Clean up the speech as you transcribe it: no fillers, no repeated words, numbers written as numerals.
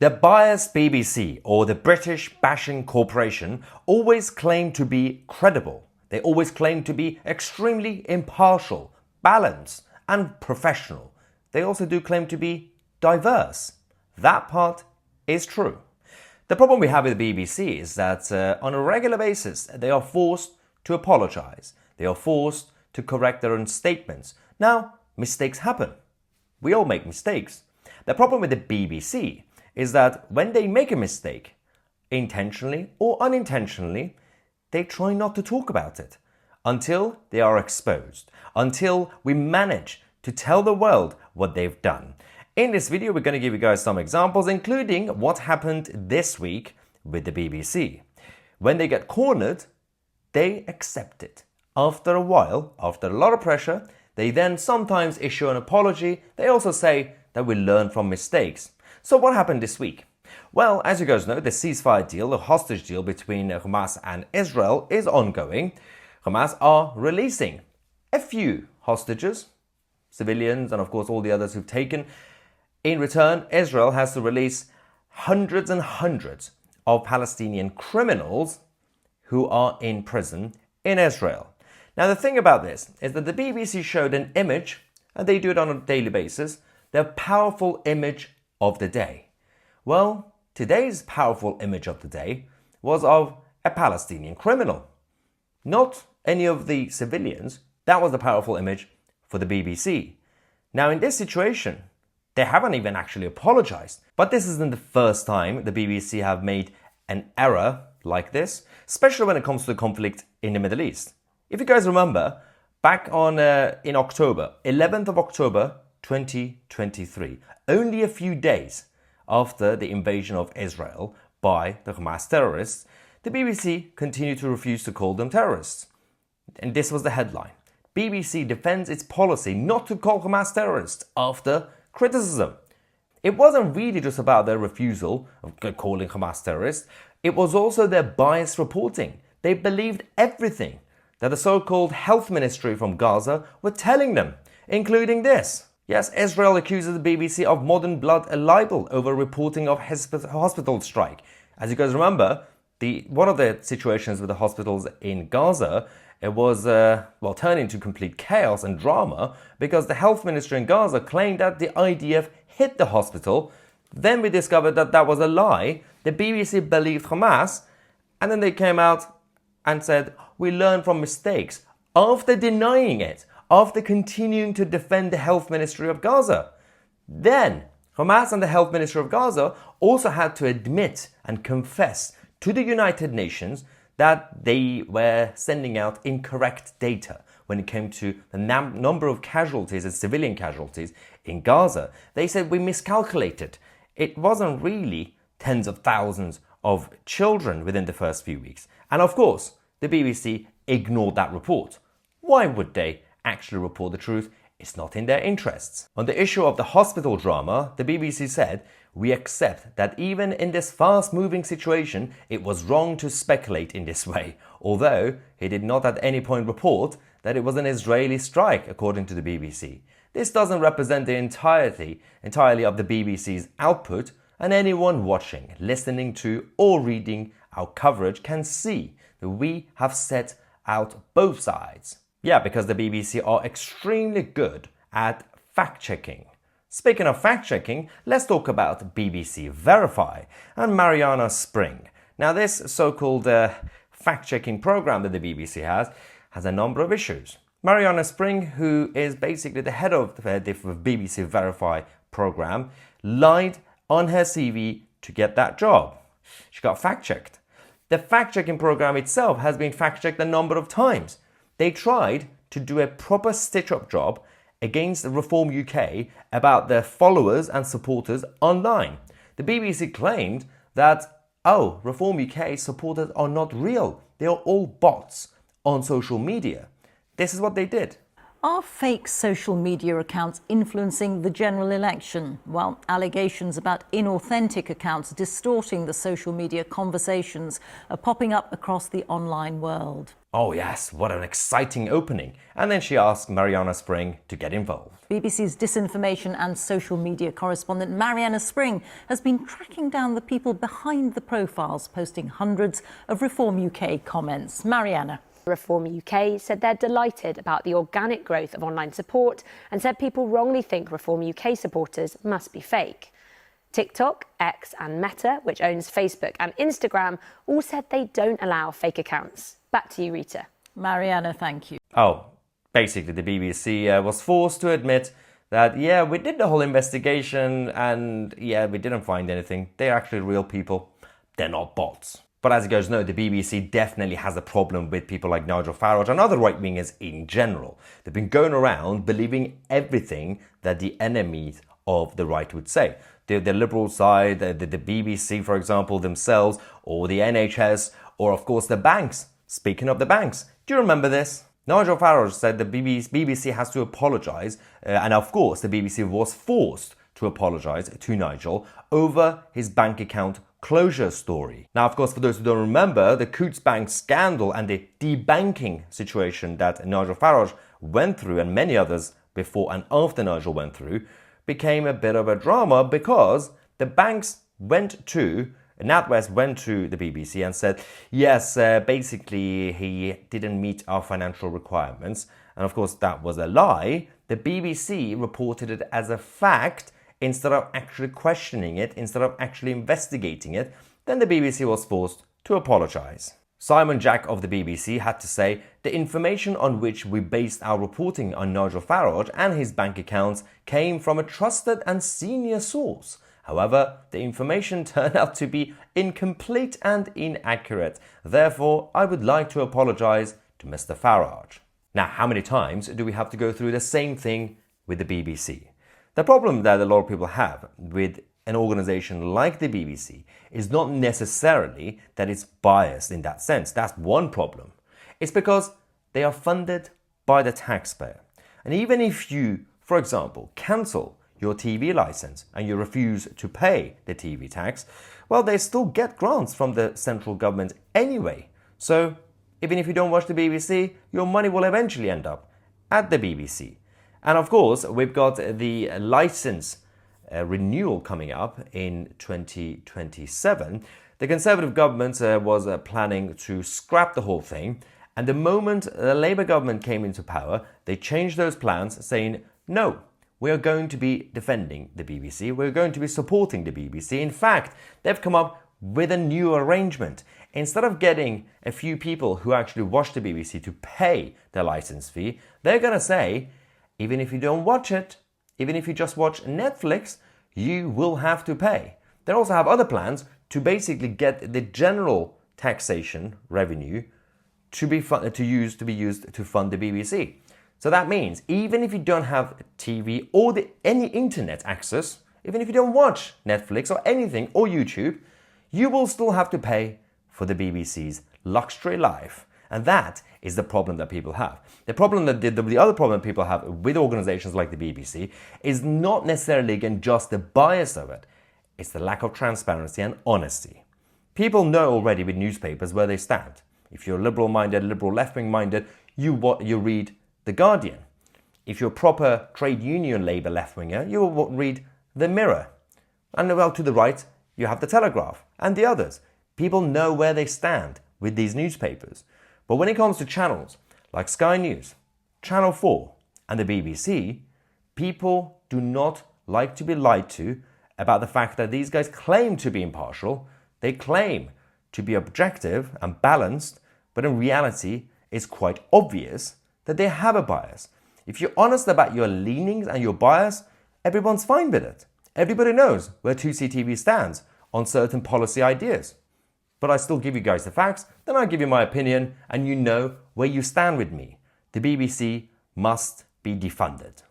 The biased BBC, or the British Bashing Corporation, always claim to be credible. They always claim to be extremely impartial, balanced, and professional. They also do claim to be diverse. That part is true. The problem we have with the BBC is that on a regular basis, they are forced to apologize. They are forced to correct their own statements. Now, mistakes happen. We all make mistakes. The problem with the BBC is that when they make a mistake, intentionally or unintentionally, they try not to talk about it until they are exposed, until we manage to tell the world what they've done. In this video, we're going to give you guys some examples, including what happened this week with the BBC. When they get cornered, they accept it. After a while, after a lot of pressure, they then sometimes issue an apology. They also say that we learn from mistakes. So what happened this week? Well, as you guys know, the ceasefire deal, the hostage deal between Hamas and Israel is ongoing. Hamas are releasing a few hostages, civilians, and of course all the others who've taken. In return, Israel has to release hundreds and hundreds of Palestinian criminals who are in prison in Israel. Now, the thing about this is that the BBC showed an image, and they do it on a daily basis, their powerful image of the day. Well, today's powerful image of the day was of a Palestinian criminal. Not any of the civilians. That was the powerful image for the BBC. Now, in this situation, they haven't even actually apologized. But this isn't the first time the BBC have made an error like this, especially when it comes to the conflict in the Middle East. If you guys remember, back in October, 11th of October 2023, only a few days after the invasion of Israel by the Hamas terrorists, the BBC continued to refuse to call them terrorists. And this was the headline. BBC defends its policy not to call Hamas terrorists after criticism. It wasn't really just about their refusal of calling Hamas terrorists. It was also their biased reporting. They believed everything that the so-called health ministry from Gaza were telling them, including this. Yes, Israel accuses the BBC of modern blood libel over reporting of hospital strike. As you guys remember, one of the situations with the hospitals in Gaza, it was turned into complete chaos and drama because the health ministry in Gaza claimed that the IDF hit the hospital. Then we discovered that that was a lie. The BBC believed Hamas, and then they came out and said, we learn from mistakes, after denying it, after continuing to defend the health ministry of Gaza. Then Hamas and the health ministry of Gaza also had to admit and confess to the United Nations that they were sending out incorrect data when it came to the number of casualties and civilian casualties in Gaza. They said we miscalculated. It wasn't really tens of thousands of children within the first few weeks. And of course, the BBC ignored that report. Why would they actually report the truth? It's not in their interests. On the issue of the hospital drama, the BBC said, we accept that even in this fast-moving situation, it was wrong to speculate in this way, although it did not at any point report that it was an Israeli strike, according to the BBC. This doesn't represent the entirely of the BBC's output, and anyone watching, listening to, or reading our coverage can see that we have set out both sides. Yeah, because the BBC are extremely good at fact-checking. Speaking of fact-checking, let's talk about BBC Verify and Mariana Spring. Now, this so-called fact-checking program that the BBC has a number of issues. Mariana Spring, who is basically the head of the BBC Verify program, lied on her CV to get that job. She got fact-checked. The fact-checking program itself has been fact-checked a number of times. They tried to do a proper stitch-up job against Reform UK about their followers and supporters online. The BBC claimed that, Reform UK supporters are not real. They are all bots on social media. This is what they did. Are fake social media accounts influencing the general election? Well, allegations about inauthentic accounts distorting the social media conversations are popping up across the online world. Oh yes, what an exciting opening. And then she asked Mariana Spring to get involved. BBC's disinformation and social media correspondent Mariana Spring has been tracking down the people behind the profiles, posting hundreds of Reform UK comments. Mariana. Reform UK said they're delighted about the organic growth of online support and said people wrongly think Reform UK supporters must be fake. TikTok, X and Meta, which owns Facebook and Instagram, all said they don't allow fake accounts. Back to you, Rita. Mariana, thank you. Oh, basically the BBC was forced to admit that, yeah, we did the whole investigation and, yeah, we didn't find anything. They're actually real people. They're not bots. But as you guys know, the BBC definitely has a problem with people like Nigel Farage and other right-wingers in general. They've been going around believing everything that the enemies of the right would say. The liberal side, the BBC, for example, themselves, or the NHS, or of course the banks. Speaking of the banks, do you remember this? Nigel Farage said the BBC has to apologise, and of course the BBC was forced to apologise to Nigel over his bank account closure story. Now, of course, for those who don't remember, the Coutts Bank scandal and the debanking situation that Nigel Farage went through, and many others before and after Nigel went through, became a bit of a drama because the banks NatWest went to the BBC and said, yes, basically he didn't meet our financial requirements. And of course, that was a lie. The BBC reported it as a fact instead of actually questioning it, instead of actually investigating it. Then the BBC was forced to apologise. Simon Jack of the BBC had to say, the information on which we based our reporting on Nigel Farage and his bank accounts came from a trusted and senior source. However, the information turned out to be incomplete and inaccurate. Therefore, I would like to apologise to Mr. Farage. Now, how many times do we have to go through the same thing with the BBC? The problem that a lot of people have with an organisation like the BBC is not necessarily that it's biased in that sense. That's one problem. It's because they are funded by the taxpayer. And even if you, for example, cancel your TV license and you refuse to pay the TV tax, well, they still get grants from the central government anyway. So even if you don't watch the BBC, your money will eventually end up at the BBC. And of course, we've got the license renewal coming up in 2027. The Conservative government was planning to scrap the whole thing. And the moment the Labour government came into power, they changed those plans saying, no, we are going to be defending the BBC. We're going to be supporting the BBC. In fact, they've come up with a new arrangement. Instead of getting a few people who actually watch the BBC to pay their license fee, they're going to say, even if you don't watch it, even if you just watch Netflix, you will have to pay. They also have other plans to basically get the general taxation revenue to be used to fund the BBC. So that means even if you don't have TV or any internet access, even if you don't watch Netflix or anything or YouTube, you will still have to pay for the BBC's luxury life. And that is the problem that people have. The other problem people have with organizations like the BBC is not necessarily, again, just the bias of it. It's the lack of transparency and honesty. People know already with newspapers where they stand. If you're liberal-minded, liberal left-wing minded, you read The Guardian. If you're a proper trade union Labour left-winger, you will read The Mirror. And well, to the right, you have The Telegraph and the others. People know where they stand with these newspapers. But when it comes to channels like Sky News, Channel 4 and the BBC, people do not like to be lied to about the fact that these guys claim to be impartial, they claim to be objective and balanced, but in reality it's quite obvious that they have a bias. If you're honest about your leanings and your bias, everyone's fine with it. Everybody knows where Tousi TV stands on certain policy ideas. But I still give you guys the facts, then I give you my opinion, and you know where you stand with me. The BBC must be defunded.